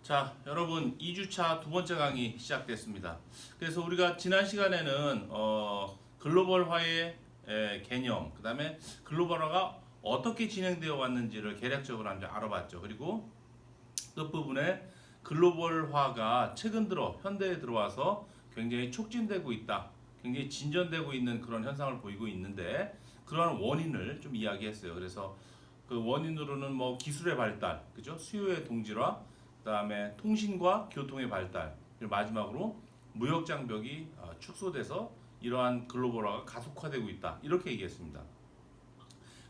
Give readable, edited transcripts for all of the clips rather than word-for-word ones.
자, 여러분 2주차 두 번째 강의 시작됐습니다. 그래서 우리가 지난 시간에는 글로벌화의 개념, 그 다음에 글로벌화가 어떻게 진행되어 왔는지를 개략적으로 한번 알아봤죠. 그리고 끝부분에 글로벌화가 최근 들어 현대에 들어와서 굉장히 촉진되고 있다. 굉장히 진전되고 있는 그런 현상을 보이고 있는데 그러한 원인을 좀 이야기했어요. 그래서 그 원인으로는 뭐 기술의 발달, 그죠? 수요의 동질화, 그다음에 통신과 교통의 발달, 그리고 마지막으로 무역 장벽이 축소돼서 이러한 글로벌화가 가속화되고 있다. 이렇게 얘기했습니다.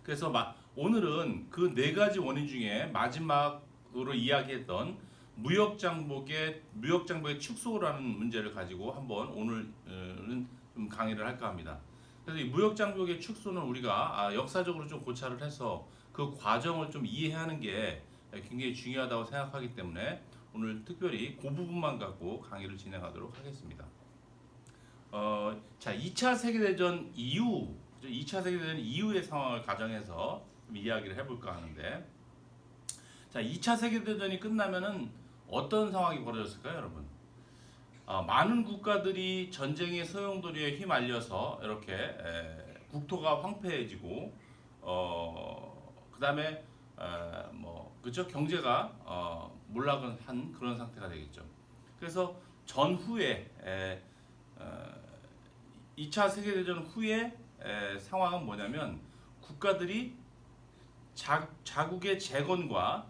그래서 오늘은 그 네 가지 원인 중에 마지막으로 이야기했던 무역 장벽의 축소라는 문제를 가지고 한번 오늘은 좀 강의를 할까 합니다. 그래서 이 무역 장벽의 축소는 우리가 역사적으로 좀 고찰을 해서 그 과정을 좀 이해하는 게 굉장히 중요하다고 생각하기 때문에 오늘 특별히 그 부분만 갖고 강의를 진행하도록 하겠습니다. 자, 2차 세계대전 이후, 2차 세계대전 이후의 상황을 가정해서 좀 이야기를 해볼까 하는데, 자, 2차 세계대전이 끝나면은 어떤 상황이 벌어졌을까요, 여러분? 많은 국가들이 전쟁의 소용돌이에 휘말려서 이렇게 국토가 황폐해지고, 그다음에 뭐 그죠? 경제가 몰락을 한 그런 상태가 되겠죠. 그래서 전후에 2차 세계대전 후에 상황은 뭐냐면 국가들이 자국의 재건과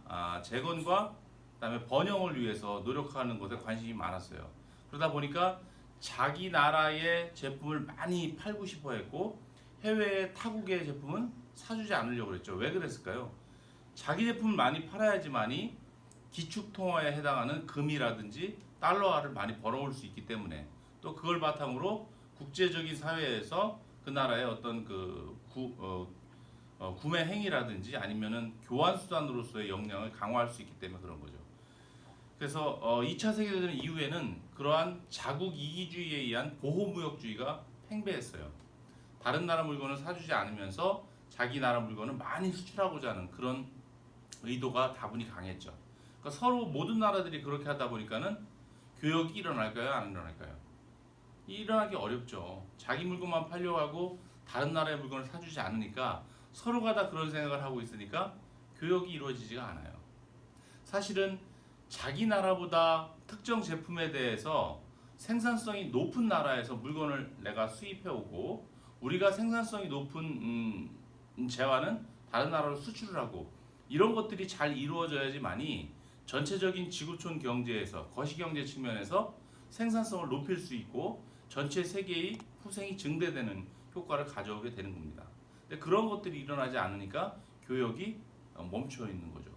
그다음에 번영을 위해서 노력하는 것에 관심이 많았어요. 그러다 보니까 자기 나라의 제품을 많이 팔고 싶어 했고 해외의 타국의 제품은 사주지 않으려고 그랬죠. 왜 그랬을까요? 자기 제품을 많이 팔아야지만이 기축 통화에 해당하는 금이라든지 달러화를 많이 벌어올 수 있기 때문에 또 그걸 바탕으로 국제적인 사회에서 그 나라의 어떤 구매 행위라든지 아니면은 교환 수단으로서의 역량을 강화할 수 있기 때문에 그런 거죠. 그래서 2차 세계대전 이후에는 그러한 자국 이기주의에 의한 보호무역주의가 팽배했어요. 다른 나라 물건을 사주지 않으면서 자기 나라 물건을 많이 수출하고자 하는 그런 의도가 다분히 강했죠. 그러니까 서로 모든 나라들이 그렇게 하다 보니까는 교역이 일어날까요? 안 일어날까요? 일어나기 어렵죠. 자기 물건만 팔려고 하고 다른 나라의 물건을 사주지 않으니까 서로가 다 그런 생각을 하고 있으니까 교역이 이루어지지가 않아요. 사실은 자기 나라보다 특정 제품에 대해서 생산성이 높은 나라에서 물건을 내가 수입해 오고 우리가 생산성이 높은 재화는 다른 나라로 수출을 하고 이런 것들이 잘 이루어져야지만이 전체적인 지구촌 경제에서 거시경제 측면에서 생산성을 높일 수 있고 전체 세계의 후생이 증대되는 효과를 가져오게 되는 겁니다. 근데 그런 것들이 일어나지 않으니까 교역이 멈춰 있는 거죠.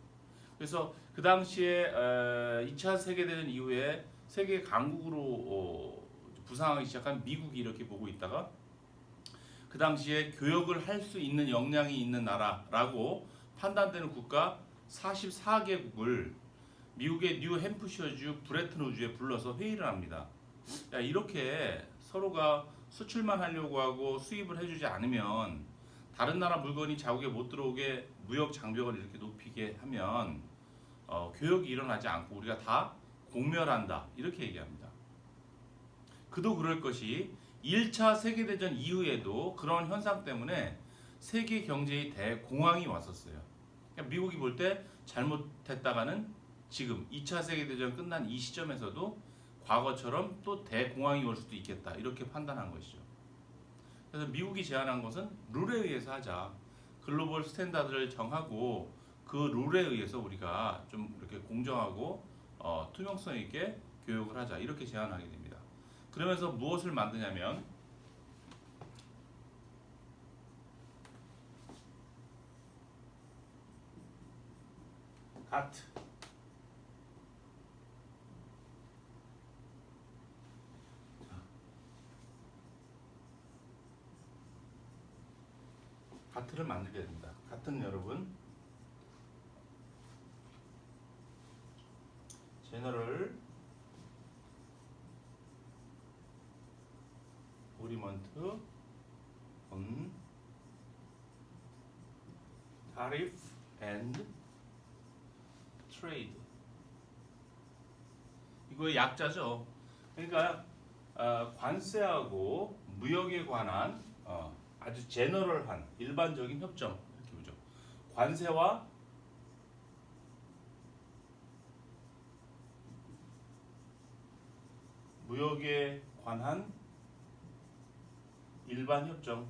그래서 그 당시에 2차 세계대전 이후에 세계 강국으로 부상하기 시작한 미국이 이렇게 보고 있다가 그 당시에 교역을 할 수 있는 역량이 있는 나라라고 판단되는 국가 44개국을 미국의 뉴햄프셔주 브레튼우즈에 불러서 회의를 합니다. 야, 이렇게 서로가 수출만 하려고 하고 수입을 해주지 않으면 다른 나라 물건이 자국에 못 들어오게 무역 장벽을 이렇게 높이게 하면 교역이 일어나지 않고 우리가 다 공멸한다 이렇게 얘기합니다. 그도 그럴 것이 1차 세계대전 이후에도 그런 현상 때문에 세계 경제의 대공황이 왔었어요. 그러니까 미국이 볼 때 잘못했다가는 지금 2차 세계대전 끝난 이 시점에서도 과거처럼 또 대공황이 올 수도 있겠다 이렇게 판단한 것이죠. 그래서 미국이 제안한 것은 룰에 의해서 하자. 글로벌 스탠다드를 정하고 그 룰에 의해서 우리가 좀 이렇게 공정하고 투명성 있게 교육을 하자 이렇게 제안하게 됩니다. 그러면서 무엇을 만드냐면 가트 가트를 만들게 됩니다. 가트는 여러분 제너럴 오리먼트 on tariff and trade 이거 약자죠. 그러니까 관세하고 무역에 관한 아주 제너럴한 일반적인 협정 이렇게 보죠. 관세와 무역에 관한 일반 협정.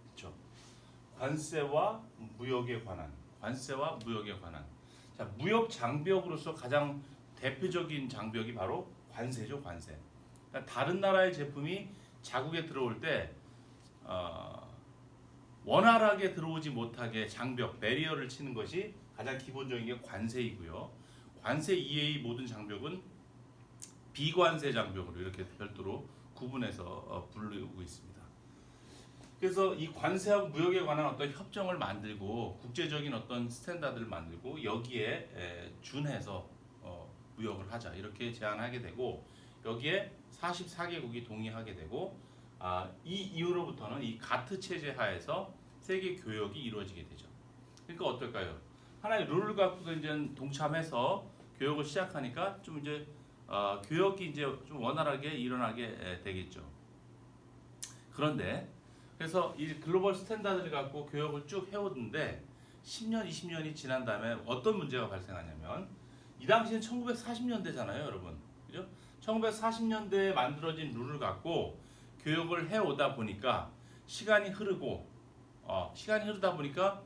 그렇죠. 관세와 무역에 관한. 자, 무역 장벽으로서 가장 대표적인 장벽이 바로 관세죠, 관세. 그러니까 다른 나라의 제품이 자국에 들어올 때 원활하게 들어오지 못하게 장벽, 배리어를 치는 것이 가장 기본적인 게 관세이고요. 관세 이외의 모든 장벽은 비관세 장벽으로 이렇게 별도로 구분해서 부르고 있습니다. 그래서 이 관세하고 무역에 관한 어떤 협정을 만들고 국제적인 어떤 스탠다드를 만들고 여기에 준해서 무역을 하자 이렇게 제안하게 되고 여기에 44개국이 동의하게 되고 이 이후로부터는 이 가트 체제 하에서 세계 교역이 이루어지게 되죠. 그러니까 어떨까요? 하나의 룰을 갖고 이제 동참해서 교역을 시작하니까 좀 이제 교역이 이제 좀 원활하게 일어나게 되겠죠. 그런데 그래서 이 글로벌 스탠다드를 갖고 교역을 쭉 해오는데 10년, 20년이 지난 다음에 어떤 문제가 발생하냐면 이 당시엔 1940년대잖아요, 여러분. 그죠? 1940년대에 만들어진 룰을 갖고 교역을 해오다 보니까 시간이 흐르다 보니까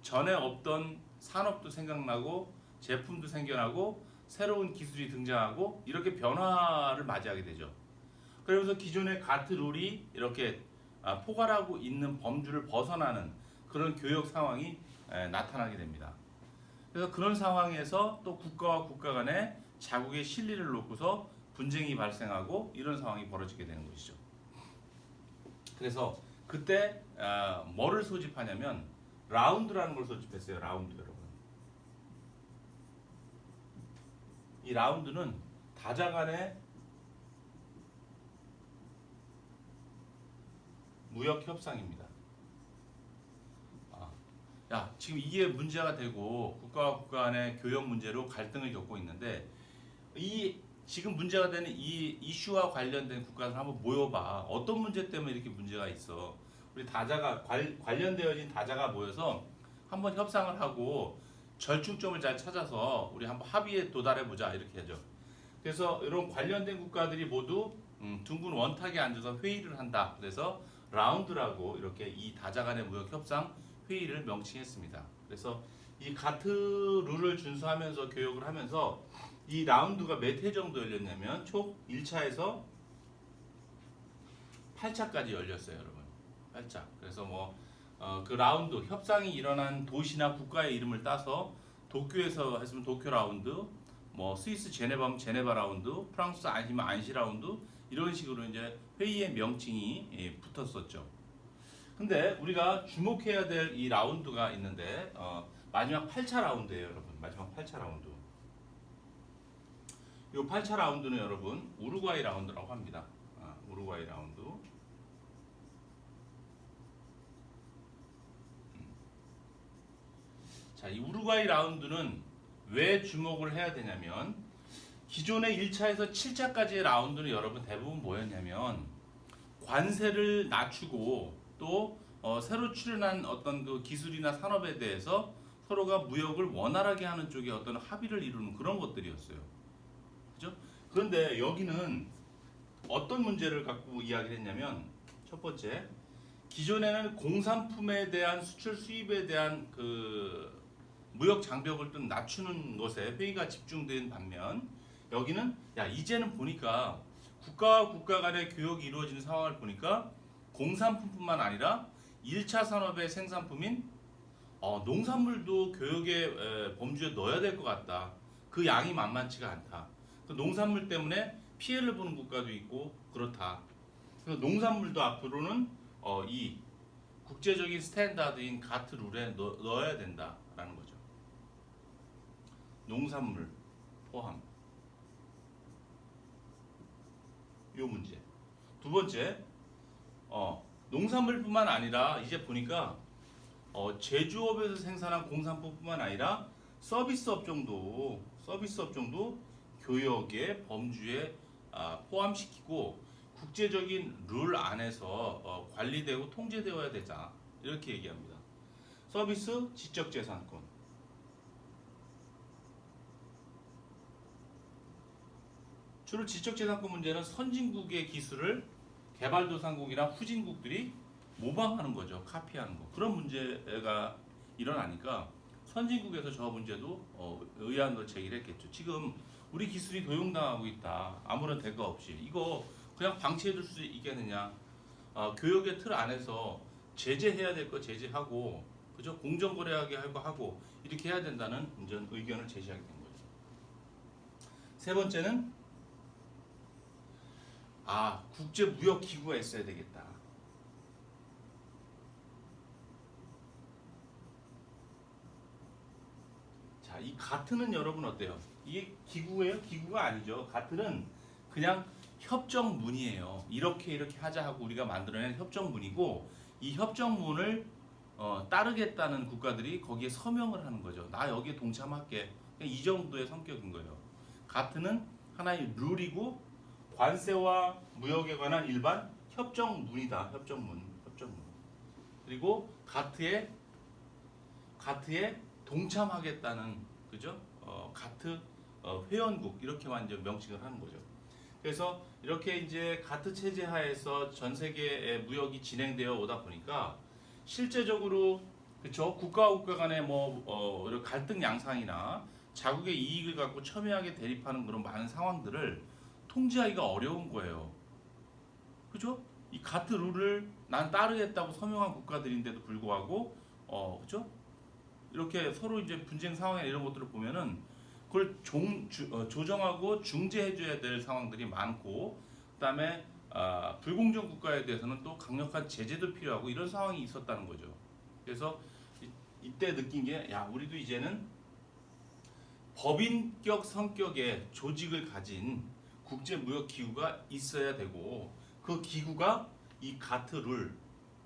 전에 없던 산업도 생각나고 제품도 생겨나고 새로운 기술이 등장하고 이렇게 변화를 맞이하게 되죠. 그러면서 기존의 가트 룰이 이렇게 포괄하고 있는 범주를 벗어나는 그런 교역 상황이 나타나게 됩니다. 그래서 그런 상황에서 또 국가와 국가 간에 자국의 실리를 놓고서 분쟁이 발생하고 이런 상황이 벌어지게 되는 것이죠. 그래서 그때 뭐를 소집하냐면 라운드라는 걸 소집했어요. 라운드 여러분. 이 라운드는 다자 간의 무역 협상입니다. 지금 이게 문제가 되고 국가와 국가 간의 교역 문제로 갈등을 겪고 있는데 이 지금 문제가 되는 이 이슈와 관련된 국가들 한번 모여봐. 어떤 문제 때문에 이렇게 문제가 있어? 우리 다자가 관련되어진 다자가 모여서 한번 협상을 하고 절충점을 잘 찾아서 우리 한번 합의에 도달해 보자 이렇게 하죠. 그래서 이런 관련된 국가들이 모두 둥근 원탁에 앉아서 회의를 한다. 그래서 라운드라고 이렇게 이 다자 간의 무역 협상 회의를 명칭했습니다. 그래서 이 가트 룰을 준수하면서 교역을 하면서 이 라운드가 몇 회 정도 열렸냐면 총 1차에서 8차까지 열렸어요, 여러분. 8차. 그래서 그 라운드 협상이 일어난 도시나 국가의 이름을 따서 도쿄에서 했으면 도쿄 라운드, 스위스 제네바면 제네바 라운드, 프랑스 아니면 안시 라운드 이런 식으로 이제 회의의 명칭이 붙었었죠. 근데 우리가 주목해야 될 이 라운드가 있는데 마지막 8차 라운드예요, 여러분. 마지막 8차 라운드. 이 8차 라운드는 여러분 우루과이 라운드라고 합니다. 우루과이 라운드. 자, 이 우루과이 라운드는 왜 주목을 해야 되냐면 기존의 1차에서 7차까지의 라운드는 여러분 대부분 뭐였냐면 관세를 낮추고 또 새로 출현한 어떤 그 기술이나 산업에 대해서 서로가 무역을 원활하게 하는 쪽에 어떤 합의를 이루는 그런 것들이었어요. 그죠? 그런데 여기는 어떤 문제를 갖고 이야기를 했냐면 첫 번째, 기존에는 공산품에 대한 수출 수입에 대한 그 무역 장벽을 좀 낮추는 것에 회의가 집중된 반면 여기는 이제는 보니까 국가와 국가 간의 교역이 이루어지는 상황을 보니까 공산품뿐만 아니라 1차 산업의 생산품인 농산물도 교역의 범주에 넣어야 될 것 같다. 그 양이 만만치가 않다. 그 농산물 때문에 피해를 보는 국가도 있고 그렇다. 그래서 농산물도 앞으로는 이 국제적인 스탠다드인 가트 룰에 넣어야 된다라는 거죠. 농산물 포함. 요 문제. 두 번째, 농산물뿐만 아니라 이제 보니까 제조업에서 생산한 공산품뿐만 아니라 서비스 업종도 교역의 범주에 포함시키고 국제적인 룰 안에서 관리되고 통제되어야 되자 이렇게 얘기합니다. 서비스 지적재산권. 주로 지적재산권 문제는 선진국의 기술을 개발도상국이나 후진국들이 모방하는 거죠. 카피하는 거. 그런 문제가 일어나니까 선진국에서 저 문제도 의아한 걸 제기했겠죠. 지금 우리 기술이 도용당하고 있다. 아무런 대가 없이. 이거 그냥 방치해둘 수 있겠느냐. 교역의 틀 안에서 제재해야 될 거 제재하고, 그죠? 공정거래하게 하고 이렇게 해야 된다는 의견을 제시하게 된 거죠. 세 번째는 국제무역기구가 있어야 되겠다. 자, 이 가트는 여러분 어때요? 이게 기구예요? 기구가 아니죠. 가트는 그냥 협정문이에요. 이렇게 하자 하고 우리가 만들어낸 협정문이고, 이 협정문을 따르겠다는 국가들이 거기에 서명을 하는 거죠. 나 여기에 동참할게. 이 정도의 성격인 거예요. 가트는 하나의 룰이고 관세와 무역에 관한 일반 협정문이다. 협정문. 그리고 가트에 동참하겠다는, 그죠? 가트 회원국 이렇게 완전 명칭을 하는 거죠. 그래서 이렇게 이제 가트 체제 하에서 전 세계의 무역이 진행되어 오다 보니까 실제적으로, 그렇죠? 국가와 국가 간의 이런 갈등 양상이나 자국의 이익을 갖고 첨예하게 대립하는 그런 많은 상황들을 통제하기가 어려운 거예요. 그죠? 이 가트 룰을 난 따르겠다고 서명한 국가들인데도 불구하고, 그죠? 이렇게 서로 이제 분쟁 상황이나 이런 것들을 보면은 그걸 조정하고 중재해줘야 될 상황들이 많고, 그다음에 불공정 국가에 대해서는 또 강력한 제재도 필요하고 이런 상황이 있었다는 거죠. 그래서 이때 느낀 게, 우리도 이제는 법인격 성격의 조직을 가진 국제무역기구가 있어야 되고, 그 기구가 이 가트 룰,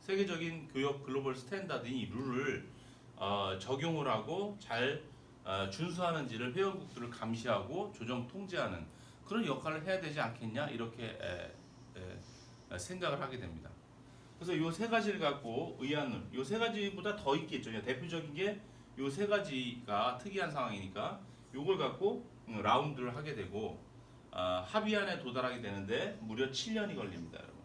세계적인 교역 글로벌 스탠다드인 이 룰을 적용을 하고 잘 준수하는지를 회원국들을 감시하고 조정 통제하는 그런 역할을 해야 되지 않겠냐, 이렇게 생각을 하게 됩니다. 그래서 이 세 가지를 갖고 의안을, 이 세 가지보다 더 있겠죠. 대표적인 게 이 세 가지가 특이한 상황이니까 이걸 갖고 라운드를 하게 되고, 합의안에 도달하게 되는데 무려 7년이 걸립니다, 여러분.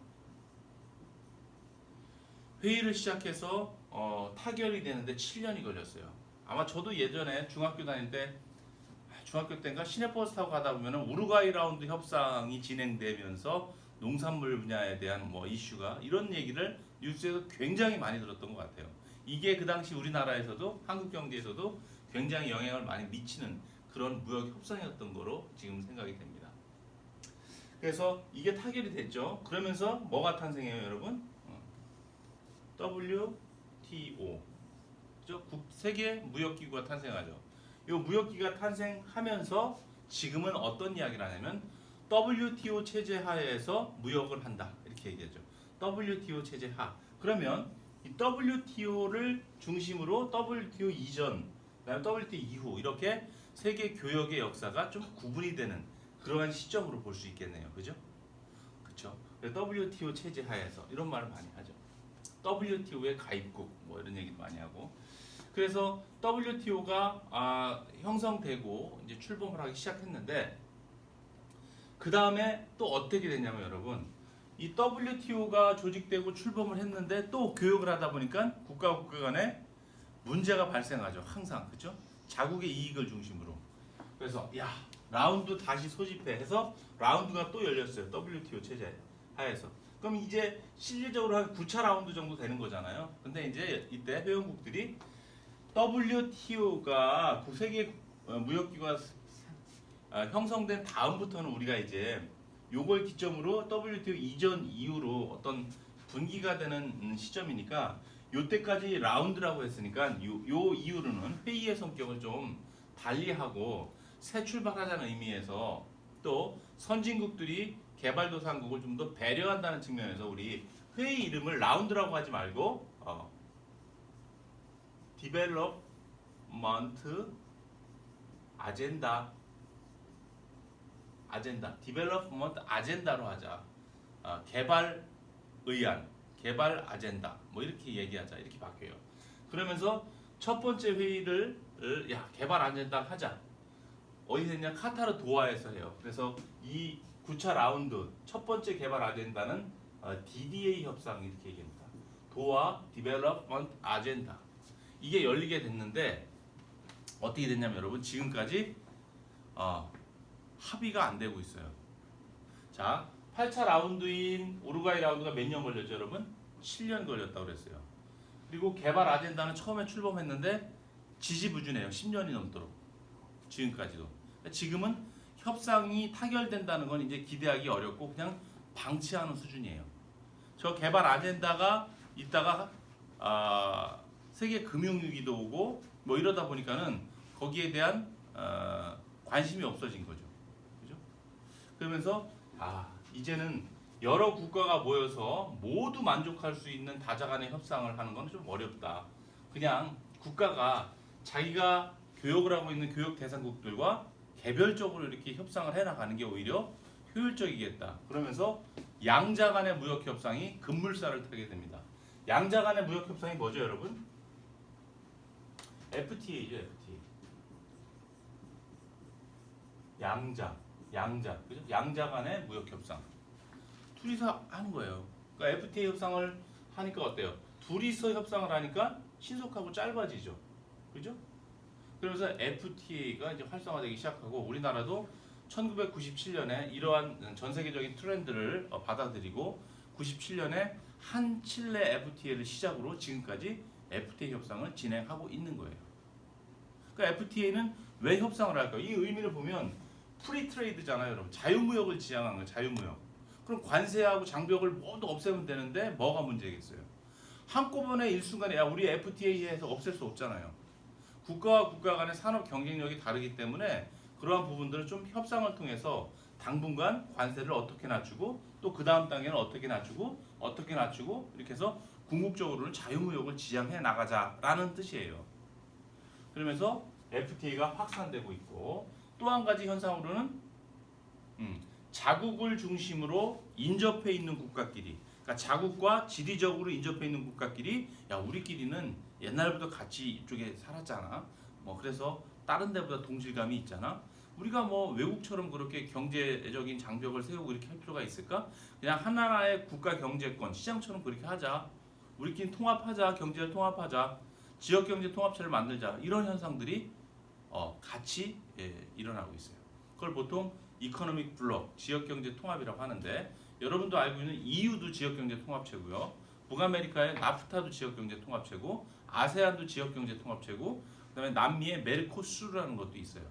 회의를 시작해서 타결이 되는데 7년이 걸렸어요. 아마 저도 예전에 중학교 다닐 때, 중학교 때인가 시내버스 타고 가다 보면 우루과이 라운드 협상이 진행되면서 농산물 분야에 대한 이슈가, 이런 얘기를 뉴스에서 굉장히 많이 들었던 것 같아요. 이게 그 당시 우리나라에서도, 한국 경제에서도 굉장히 영향을 많이 미치는 그런 무역 협상이었던 거로 지금 생각이 됩니다. 그래서 이게 타결이 됐죠. 그러면서 뭐가 탄생해요, 여러분? WTO, 그죠? 세계 무역기구가 탄생하죠. 이 무역기구가 탄생하면서 지금은 어떤 이야기를 하냐면 WTO 체제 하에서 무역을 한다, 이렇게 얘기하죠. WTO 체제 하. 그러면 이 WTO를 중심으로 WTO 이전, 그다음에 WTO 이후 이렇게 세계 교역의 역사가 좀 구분이 되는 그러한 시점으로 볼 수 있겠네요. 그죠? 그렇죠? WTO 체제 하에서 이런 말을 많이 하죠. WTO의 가입국 이런 얘기도 많이 하고. 그래서 WTO가 형성되고 이제 출범을 하기 시작했는데, 그 다음에 또 어떻게 됐냐면 여러분, 이 WTO가 조직되고 출범을 했는데 또 교역을 하다 보니까 국가와 국가 간에 문제가 발생하죠. 항상, 그죠? 자국의 이익을 중심으로. 그래서 라운드 다시 소집해서 라운드가 또 열렸어요. WTO 체제 하에서. 그럼 이제 실질적으로 한 9차 라운드 정도 되는 거잖아요. 근데 이제 이때 회원국들이 WTO가 세계 무역기구가 형성된 다음부터는 우리가 이제 요걸 기점으로 WTO 이전 이후로 어떤 분기가 되는 시점이니까, 요때까지 라운드라고 했으니까 요 이후로는 회의의 성격을 좀 달리하고 새 출발하자는 의미에서, 또 선진국들이 개발도상국을 좀 더 배려한다는 측면에서 우리 회의 이름을 라운드라고 하지 말고 Development 아젠다, 디벨롭먼트 아젠다로 하자. 개발 의안, 개발 아젠다, 뭐 이렇게 얘기하자. 이렇게 바뀌어요. 그러면서 첫 번째 회의를 개발 아젠다 하자. 어디서 했냐? 카타르 도하에서 해요. 그래서 이 9차 라운드 첫 번째 개발 아젠다는 DDA 협상 이렇게 얘기합니다. 도하 디벨롭먼트 아젠다. 이게 열리게 됐는데 어떻게 됐냐면 여러분 지금까지 합의가 안 되고 있어요. 자, 8차 라운드인 우루과이 라운드가 몇 년 걸렸죠, 여러분? 7년 걸렸다고 그랬어요. 그리고 개발 아젠다는 처음에 출범했는데 지지부진해요. 10년이 넘도록. 지금까지도. 지금은 협상이 타결된다는 건 이제 기대하기 어렵고 그냥 방치하는 수준이에요. 저 개발 아젠다가 있다가 세계 금융위기도 오고 뭐 이러다 보니까는 거기에 대한 관심이 없어진 거죠. 그죠? 그러면서 이제는 여러 국가가 모여서 모두 만족할 수 있는 다자간의 협상을 하는 건 좀 어렵다. 그냥 국가가 자기가 교역을 하고 있는 교역 대상국들과 개별적으로 이렇게 협상을 해나가는 게 오히려 효율적이겠다. 그러면서 양자 간의 무역 협상이 급물살을 타게 됩니다. 양자 간의 무역 협상이 뭐죠, 여러분? FTA죠, FTA. 양자, 그죠? 양자 간의 무역 협상. 둘이서 하는 거예요. 그러니까 FTA 협상을 하니까 어때요? 둘이서 협상을 하니까 신속하고 짧아지죠, 그죠? 그러면서 FTA가 이제 활성화되기 시작하고 우리나라도 1997년에 이러한 전 세계적인 트렌드를 받아들이고 97년에 한 칠레 FTA를 시작으로 지금까지 FTA 협상을 진행하고 있는 거예요. 그러니까 FTA는 왜 협상을 할까요? 이 의미를 보면 프리 트레이드잖아요, 여러분. 자유무역을 지향하는 거예요, 자유무역. 그럼 관세하고 장벽을 모두 없애면 되는데 뭐가 문제겠어요? 한꺼번에 일순간에 우리 FTA에서 없앨 수 없잖아요. 국가와 국가 간의 산업 경쟁력이 다르기 때문에 그러한 부분들을 좀 협상을 통해서 당분간 관세를 어떻게 낮추고 또 그 다음 단계는 어떻게 낮추고 이렇게 해서 궁극적으로는 자유무역을 지향해 나가자라는 뜻이에요. 그러면서 FTA가 확산되고 있고 또 한 가지 현상으로는 자국을 중심으로 인접해 있는 국가끼리, 그러니까 자국과 지리적으로 인접해 있는 국가끼리 우리끼리는 옛날부터 같이 이쪽에 살았잖아. 뭐 그래서 다른 데보다 동질감이 있잖아. 우리가 뭐 외국처럼 그렇게 경제적인 장벽을 세우고 이렇게 할 필요가 있을까? 그냥 하나의 국가 경제권 시장처럼 그렇게 하자. 우리끼리 통합하자. 경제를 통합하자. 지역 경제 통합체를 만들자. 이런 현상들이 같이 일어나고 있어요. 그걸 보통 이코노믹 블록, 지역 경제 통합이라고 하는데 여러분도 알고 있는 EU도 지역 경제 통합체고요. 북아메리카의 나프타도 지역 경제 통합체고 아세안도 지역 경제 통합체고 그다음에 남미의 메르코수르라는 것도 있어요.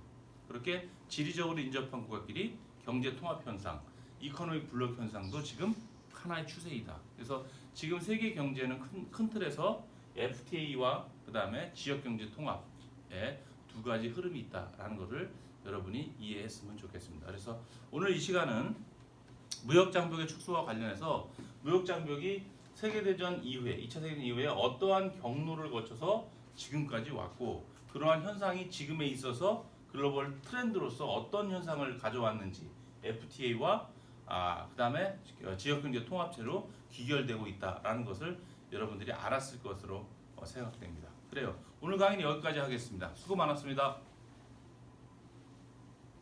그렇게 지리적으로 인접한 국가끼리 경제 통합 현상, 이코노믹 블록 현상도 지금 하나의 추세이다. 그래서 지금 세계 경제는 큰 틀에서 FTA와 그다음에 지역 경제 통합의 두 가지 흐름이 있다라는 것을 여러분이 이해했으면 좋겠습니다. 그래서 오늘 이 시간은 무역 장벽의 축소와 관련해서 무역 장벽이 세계대전 이후에 2차 세계대전 이후에 어떠한 경로를 거쳐서 지금까지 왔고 그러한 현상이 지금에 있어서 글로벌 트렌드로서 어떤 현상을 가져왔는지 FTA와 그다음에 지역경제 통합체로 귀결되고 있다라는 것을 여러분들이 알았을 것으로 생각됩니다. 그래요. 오늘 강의는 여기까지 하겠습니다. 수고 많았습니다.